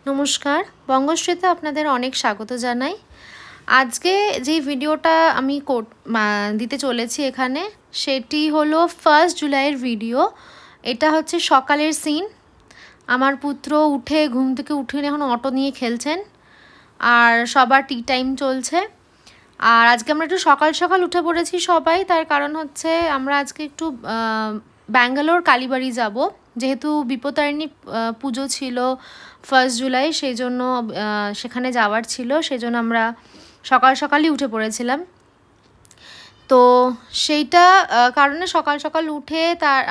নমস্কার, বঙ্গশ্রীতে আপনাদের অনেক স্বাগত জানাই। আজকে যে ভিডিওটা আমি দিতে চলেছি এখানে, সেটি হলো 1 জুলাইয়ের ভিডিও। এটা হচ্ছে সকালের সিন। আমার পুত্র ঘুম থেকে উঠে এখন অটো নিয়ে খেলছেন, আর সবার টি টাইম চলছে। আর আজকে আমরা একটু সকাল সকাল উঠে পড়েছি সবাই, তার কারণ হচ্ছে আমরা আজকে একটু ব্যাঙ্গালোর কালীবাড়ি যাব, যেহেতু বিপত্তারিণী পুজো ছিল 1 জুলাই, সেই জন্য সেখানে যাওয়ার ছিল, সেই জন্য আমরা সকাল সকালই উঠে পড়েছিলাম। তো সেইটা কারণে সকাল সকাল উঠে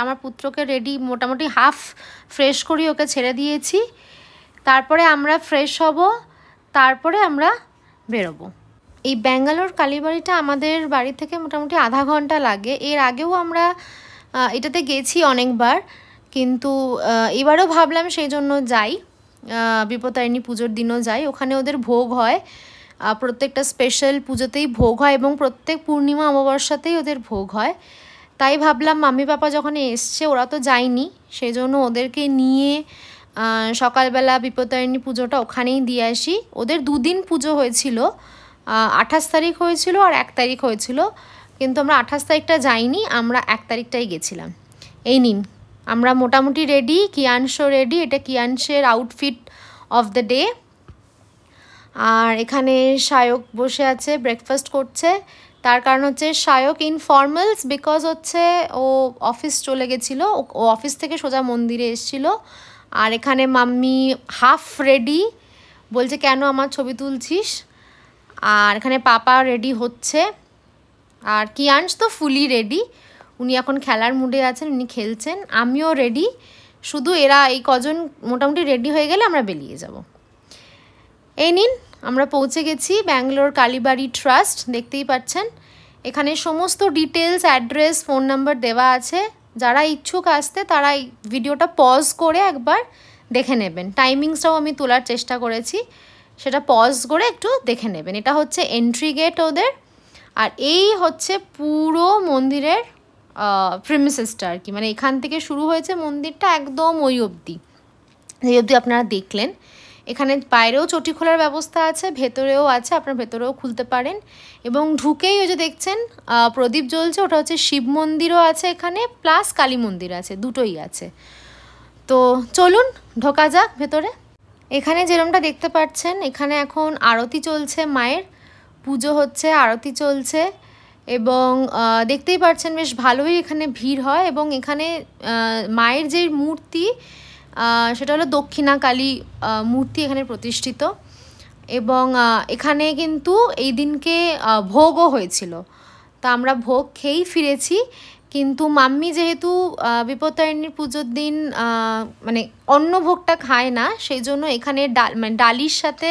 আমার পুত্রকে মোটামুটি হাফ ফ্রেশ করি, ওকে ছেড়ে দিয়েছি। তারপরে আমরা ফ্রেশ হব, তারপরে আমরা বেরোবো। এই ব্যাঙ্গালোর কালীবাড়িটা আমাদের বাড়ি থেকে মোটামুটি আধা ঘন্টা লাগে। এর আগেও আমরা এটাতে গেছি অনেকবার, কিন্তু এবারও ভাবলাম সেই জন্য যাই, বিপত্তারিণী পুজোর দিনও যাই। ওখানে ওদের ভোগ হয়, প্রত্যেকটা স্পেশাল পুজোতেই ভোগ হয় এবং প্রত্যেক পূর্ণিমা অমাবস্যাতেই ওদের ভোগ হয়। তাই ভাবলাম মাম্মি পাপা যখন এসছে, ওরা তো যায়নি, সেই জন্য ওদেরকে নিয়ে সকালবেলা বিপত্তারিণী পুজোটা ওখানেই দিয়ে আসি। ওদের 2 দিন পুজো হয়েছিল, 28 তারিখ হয়েছিল আর 1 তারিখ হয়েছিল, কিন্তু আমরা 28 তারিখটা যাইনি, আমরা 1 তারিখটাই গেছিলাম। এই নিন, আমরা মোটামুটি রেডি, কিয়ানশও রেডি। এটা কিয়ানশের আউটফিট অফ দ্য ডে। আর এখানে সায়ক বসে আছে, ব্রেকফাস্ট করছে। তার কারণ হচ্ছে সায়ক ইনফর্মালস, বিকজ হচ্ছে ও অফিস চলে গেছিলো, ও অফিস থেকে সোজা মন্দিরে এসেছিলো। আর এখানে মাম্মি হাফ রেডি, বলছে কেন আমার ছবি তুলছিস। আর এখানে পাপা রেডি হচ্ছে, আর কিয়ানশ তো ফুলি রেডি, উনি এখন খেলার মুডে আছেন, উনি খেলছেন। আমিও রেডি, শুধু এরা এই কজন মোটামুটি রেডি হয়ে গেলে আমরা বেরিয়ে যাব। এই নিন, আমরা পৌঁছে গেছি ব্যাঙ্গালোর কালীবাড়ি ট্রাস্ট। দেখতেই পাচ্ছেন এখানে সমস্ত ডিটেলস, অ্যাড্রেস, ফোন নাম্বার দেওয়া আছে। যারা ইচ্ছুক আসতে তারা এই ভিডিওটা পজ করে একবার দেখে নেবেন। টাইমিংসটাও আমি তোলার চেষ্টা করেছি, সেটা পজ করে একটু দেখে নেবেন। এটা হচ্ছে এন্ট্রি গেট ওদের, আর এই হচ্ছে পুরো মন্দিরের প্রিমিসেসটা আর কি, মানে এখান থেকে শুরু হয়েছে মন্দিরটা একদম ওই অবধি আপনারা দেখলেন। এখানে বাইরেও চটি খোলার ব্যবস্থা আছে, ভেতরেও আছে, আপনারা ভেতরেও খুলতে পারেন। এবং ঢুকেই ওই যে দেখছেন প্রদীপ জ্বলছে, ওটা হচ্ছে শিব মন্দিরও আছে এখানে, প্লাস কালী মন্দির আছে, দুটোই আছে। তো চলুন ঢোকা যাক ভেতরে। এখানে যেরকমটা দেখতে পাচ্ছেন, এখানে এখন আরতি চলছে, মায়ের পুজো হচ্ছে, আরতি চলছে। এবং দেখতেই পাচ্ছেন বেশ ভালোই এখানে ভিড় হয়। এবং এখানে মায়ের যে মূর্তি, সেটা হলো দক্ষিণা কালী মূর্তি এখানে প্রতিষ্ঠিত। এবং এখানে কিন্তু এই দিনকে ভোগও হয়েছিল, তা আমরা ভোগ খেয়েই ফিরেছি। কিন্তু মাম্মি যেহেতু বিপত্তারিণীর পুজোর দিন মানে অন্য ভোগটা খায় না, সেই জন্য এখানে মানে ডালির সাথে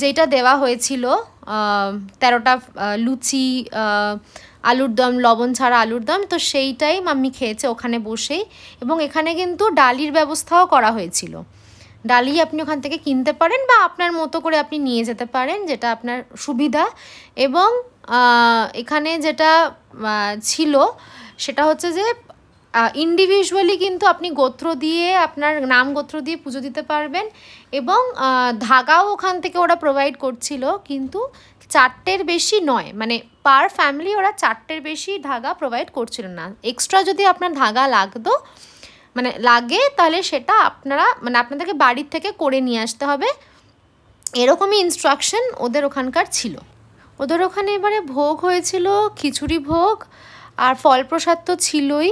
যেটা দেওয়া হয়েছিল 13টা লুচি, আলুর দম, লবণ ছাড়া আলুর দম, তো সেইটাই মাম্মি খেয়েছে ওখানে বসেই। এবং এখানে কিন্তু ডালির ব্যবস্থাও করা হয়েছিল। ডালি আপনি ওখান থেকে কিনতে পারেন বা আপনার মতো করে আপনি নিয়ে যেতে পারেন, যেটা আপনার সুবিধা। এবং এখানে যেটা ছিল সেটা হচ্ছে যে ইন্ডিভিজুয়ালি কিন্তু আপনি গোত্র দিয়ে, আপনার নাম গোত্র দিয়ে পুজো দিতে পারবেন। এবং ধাগাও ওখান থেকে ওরা প্রোভাইড করছিল, কিন্তু 4টের বেশি নয়, মানে পার ফ্যামিলি ওরা 4টের বেশি ধাগা প্রোভাইড করছিল না। এক্সট্রা যদি আপনার ধাগা লাগে, তাহলে সেটা আপনাদেরকে বাড়ির থেকে করে নিয়ে আসতে হবে, এরকমই ইনস্ট্রাকশন ওদের ওখানকার ছিল। ওদের ওখানে এবারে ভোগ হয়েছিল খিচুড়ি ভোগ, আর ফল প্রসাদ তো ছিলই,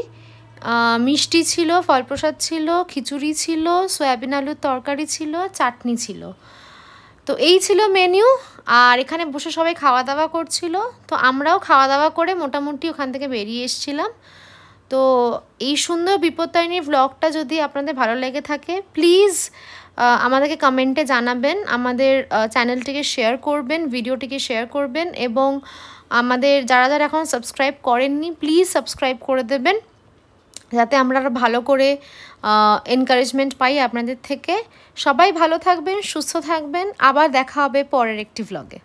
মিষ্টি ছিল, ফল প্রসাদ ছিল, খিচুড়ি ছিল, সয়াবিন আলুর তরকারি ছিল, চাটনি ছিল। তো এই ছিল মেনু। আর এখানে বসে সবাই খাওয়া দাওয়া করছিল, তো আমরাও খাওয়া দাওয়া করে মোটামুটি ওখান থেকে বেরিয়ে এসেছিলাম। তো এই সুন্দর বিপত্তারিণীর ভ্লগটা যদি আপনাদের ভালো লেগে থাকে, প্লিজ আমাদেরকে কমেন্টে জানাবেন, আমাদের চ্যানেলটিকে শেয়ার করবেন, ভিডিওটিকে শেয়ার করবেন। এবং আমাদের যারা এখন সাবস্ক্রাইব করেননি, প্লিজ সাবস্ক্রাইব করে দেবেন, যাতে আমরা আরও ভালো করে এনকারেজমেন্ট পাই আপনাদের থেকে। সবাই ভালো থাকবেন, সুস্থ থাকবেন, আবার দেখা হবে পরের একটি ভ্লগে।